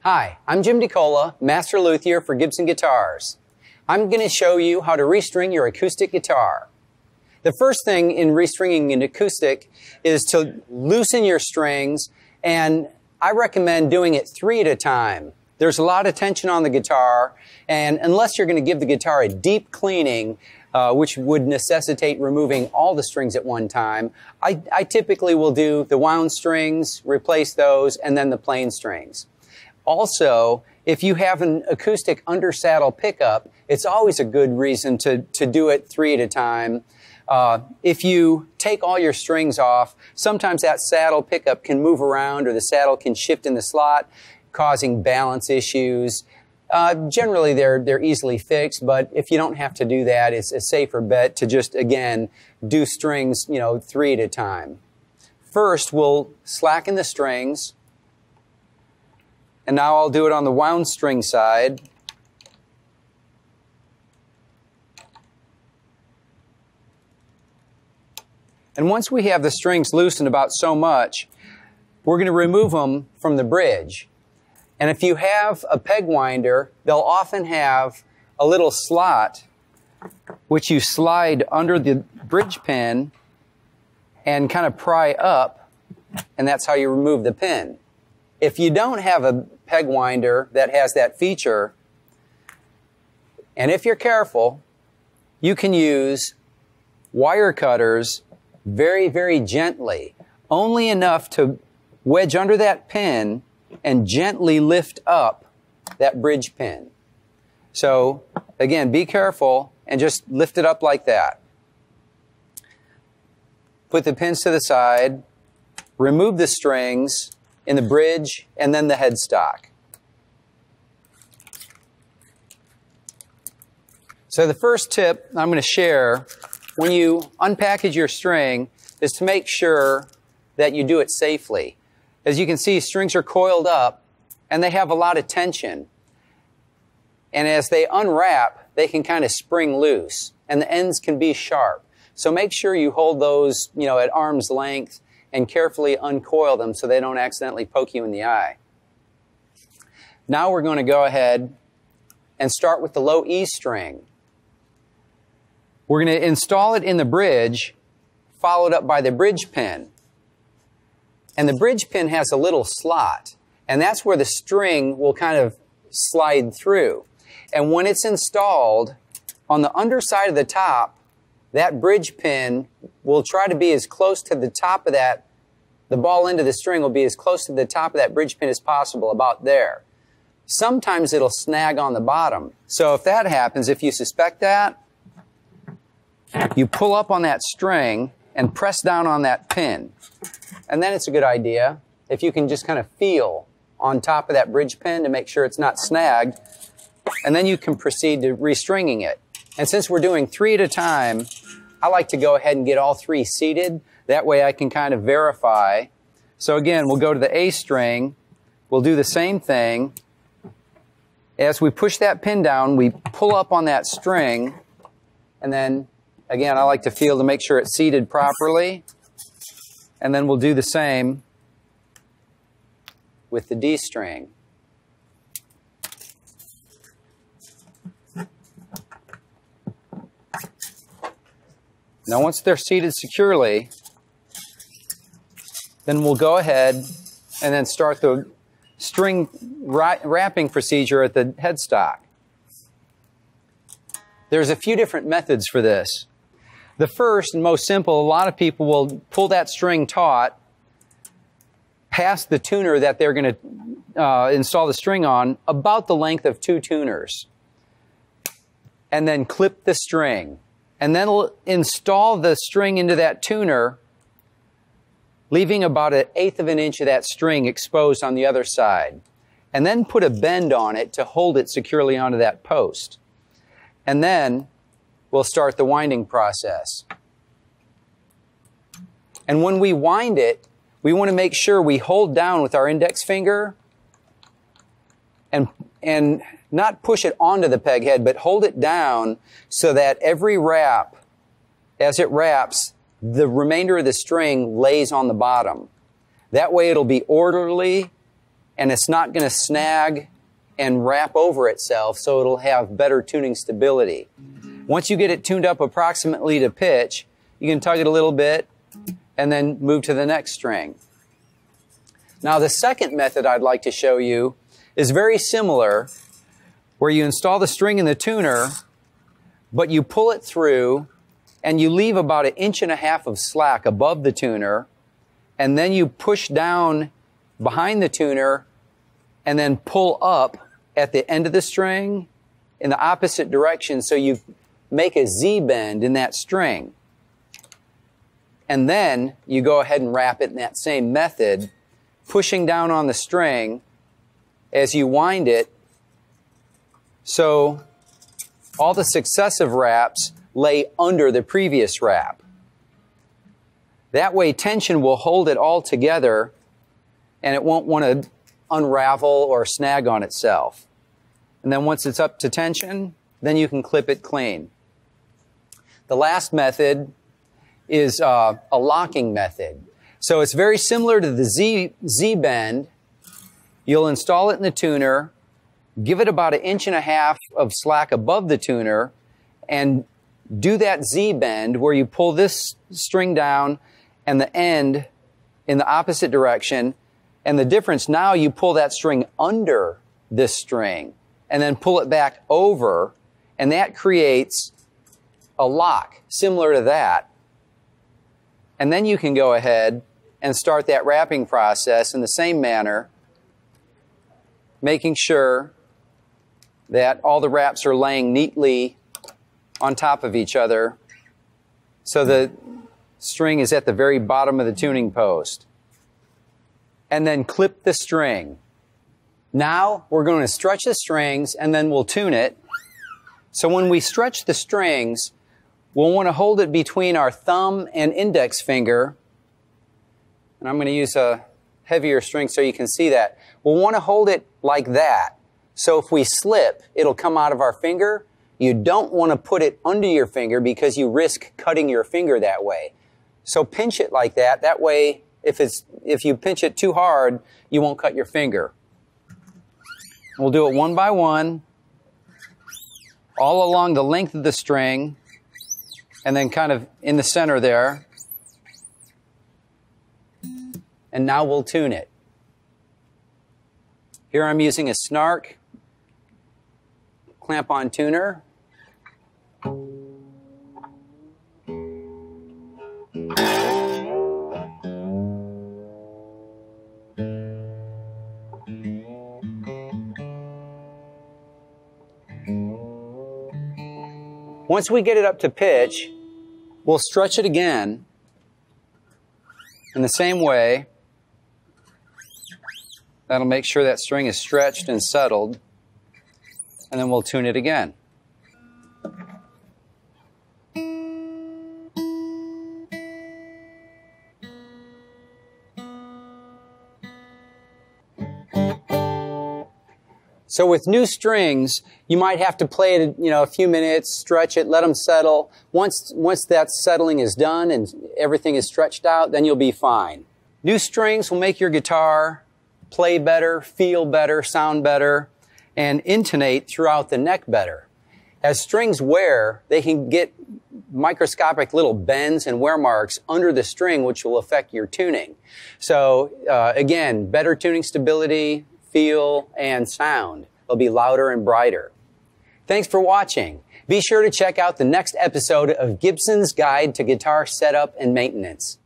Hi, I'm Jim DeCola, Master Luthier for Gibson Guitars. I'm going to show you how to restring your acoustic guitar. The first thing in restringing an acoustic is to loosen your strings, and I recommend doing it 3 at a time. There's a lot of tension on the guitar, and unless you're going to give the guitar a deep cleaning, which would necessitate removing all the strings at one time, I typically will do the wound strings, replace those, and then the plain strings. Also, if you have an acoustic under-saddle pickup, it's always a good reason to do it 3 at a time. If you take all your strings off, sometimes that saddle pickup can move around or the saddle can shift in the slot, causing balance issues. Generally, they're easily fixed, but if you don't have to do that, it's a safer bet to just, again, do strings, 3 at a time. First, we'll slacken the strings. And now I'll do it on the wound string side. And once we have the strings loosened about so much, we're going to remove them from the bridge. And if you have a peg winder, they'll often have a little slot which you slide under the bridge pin and kind of pry up, and that's how you remove the pin. If you don't have a peg winder that has that feature, and if you're careful, you can use wire cutters very, very gently, only enough to wedge under that pin and gently lift up that bridge pin. So, again, be careful and just lift it up like that. Put the pins to the side, remove the strings in the bridge, and then the headstock. So the first tip I'm going to share when you unpackage your string is to make sure that you do it safely. As you can see, strings are coiled up and they have a lot of tension. And as they unwrap, they can kind of spring loose and the ends can be sharp. So make sure you hold those, at arm's length and carefully uncoil them so they don't accidentally poke you in the eye. Now we're going to go ahead and start with the low E string. We're going to install it in the bridge, followed up by the bridge pin. And the bridge pin has a little slot, and that's where the string will kind of slide through. And when it's installed, on the underside of the top, that bridge pin will try to be as close to the top of that, the ball end of the string will be as close to the top of that bridge pin as possible, about there. Sometimes it'll snag on the bottom. So if that happens, if you suspect that, you pull up on that string and press down on that pin. And then it's a good idea if you can just kind of feel on top of that bridge pin to make sure it's not snagged, and then you can proceed to restringing it. And since we're doing 3 at a time, I like to go ahead and get all 3 seated. That way I can kind of verify. So again, we'll go to the A string. We'll do the same thing. As we push that pin down, we pull up on that string. And then, again, I like to feel to make sure it's seated properly. And then we'll do the same with the D string. Now once they're seated securely, then we'll go ahead and then start the string wrapping procedure at the headstock. There's a few different methods for this. The first and most simple, a lot of people will pull that string taut past the tuner that they're going to install the string on, about the length of 2 tuners, and then clip the string. And then we'll install the string into that tuner, leaving about 1/8 of an inch of that string exposed on the other side. And then put a bend on it to hold it securely onto that post. And then we'll start the winding process. And when we wind it, we want to make sure we hold down with our index finger and not push it onto the peg head, but hold it down so that every wrap, as it wraps, the remainder of the string lays on the bottom. That way it'll be orderly and it's not going to snag and wrap over itself, so it'll have better tuning stability. Once you get it tuned up approximately to pitch, you can tug it a little bit and then move to the next string. Now, the second method I'd like to show you is very similar, where you install the string in the tuner, but you pull it through and you leave about 1.5 inches of slack above the tuner, and then you push down behind the tuner and then pull up at the end of the string in the opposite direction, so you make a Z bend in that string. And then you go ahead and wrap it in that same method, pushing down on the string as you wind it, so all the successive wraps lay under the previous wrap. That way tension will hold it all together and it won't want to unravel or snag on itself. And then once it's up to tension, then you can clip it clean. The last method is a locking method. So it's very similar to the Z bend. You'll install it in the tuner, give it about 1.5 inches of slack above the tuner, and do that Z bend where you pull this string down and the end in the opposite direction. And the difference, now you pull that string under this string and then pull it back over, and that creates a lock similar to that. And then you can go ahead and start that wrapping process in the same manner, making sure that all the wraps are laying neatly on top of each other so the string is at the very bottom of the tuning post. And then clip the string. Now we're going to stretch the strings and then we'll tune it. So when we stretch the strings, we'll want to hold it between our thumb and index finger. And I'm going to use a heavier string so you can see that. We'll want to hold it like that. So if we slip, it'll come out of our finger. You don't want to put it under your finger because you risk cutting your finger that way. So pinch it like that. That way, if you pinch it too hard, you won't cut your finger. We'll do it one by one, all along the length of the string, and then kind of in the center there. And now we'll tune it. Here I'm using a snark clamp-on tuner. Once we get it up to pitch, we'll stretch it again in the same way. That'll make sure that string is stretched and settled, and then we'll tune it again. So with new strings, you might have to play it, a few minutes, stretch it, let them settle. Once that settling is done and everything is stretched out, then you'll be fine. New strings will make your guitar play better, feel better, sound better, and intonate throughout the neck better. As strings wear, they can get microscopic little bends and wear marks under the string, which will affect your tuning. So again, better tuning stability, feel, and sound. They'll be louder and brighter. Thanks for watching. Be sure to check out the next episode of Gibson's Guide to Guitar Setup and Maintenance.